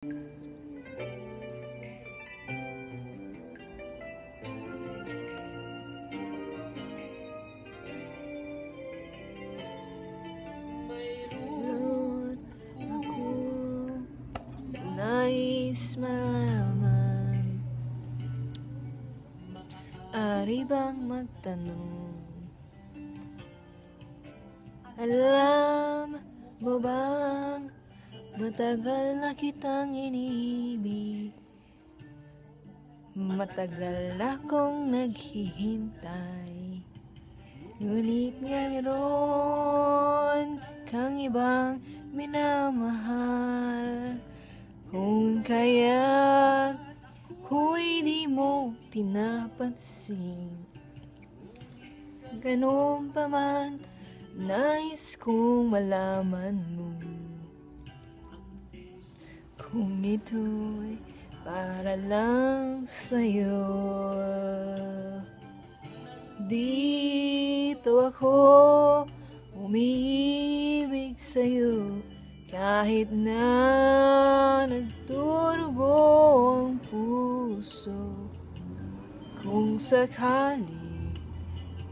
Mayroon akong nais malaman. Ari bang magtanong? Alam mo bang matagal na kitang iniibig? Matagal akong naghihintay, ngunit nga meron kang ibang minamahal. Kung kaya ko'y di mo pinapansin, ganun pa man nais kong malaman mo. Kung ito'y para lang sa'yo, dito ako umiibig sa'yo, kahit na nagdurugo ang puso. Kung sakali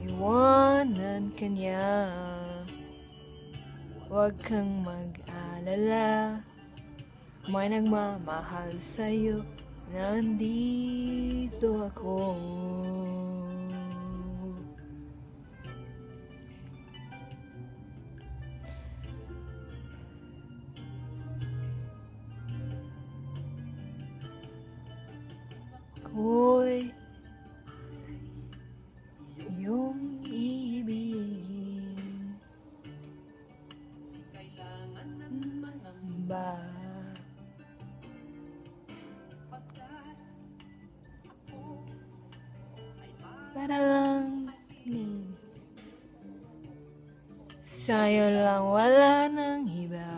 iwanan ka niya, huwag kang mag-alala, may nagmamahal sa'yo, nandito ako. Ako'y iyong iibigin ba? Para lang din sa'yo lang, wala nang iba.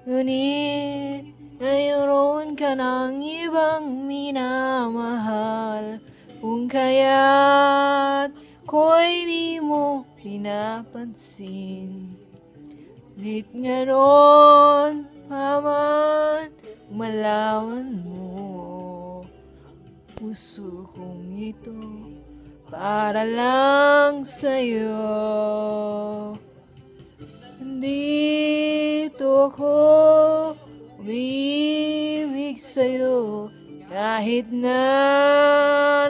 Ngunit mayroon ka ng ibang minamahal. Kung kaya't ko'y di mo pinapansin, ngunit ngayon pa man malaman mo, puso kong ito para lang sa'yo. Dito ako umiibig sa'yo, kahit na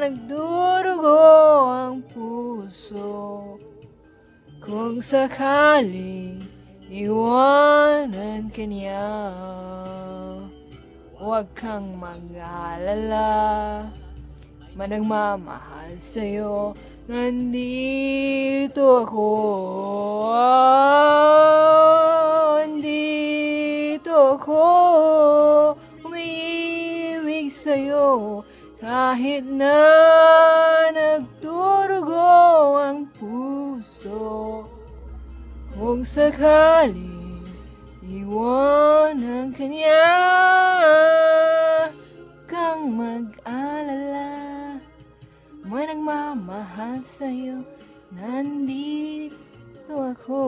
nagdurugo ang puso. Kung sakaling iwanan ka niya, huwag kang mag-alala, may nagmamahal sa'yo, nandito ako. Nandito ako umiibig sa'yo, kahit na nagdurugo ang puso. Kung sakaling iwanan ka niya, kang mag-alala, may nagmamahal sa'yo, nandito ako.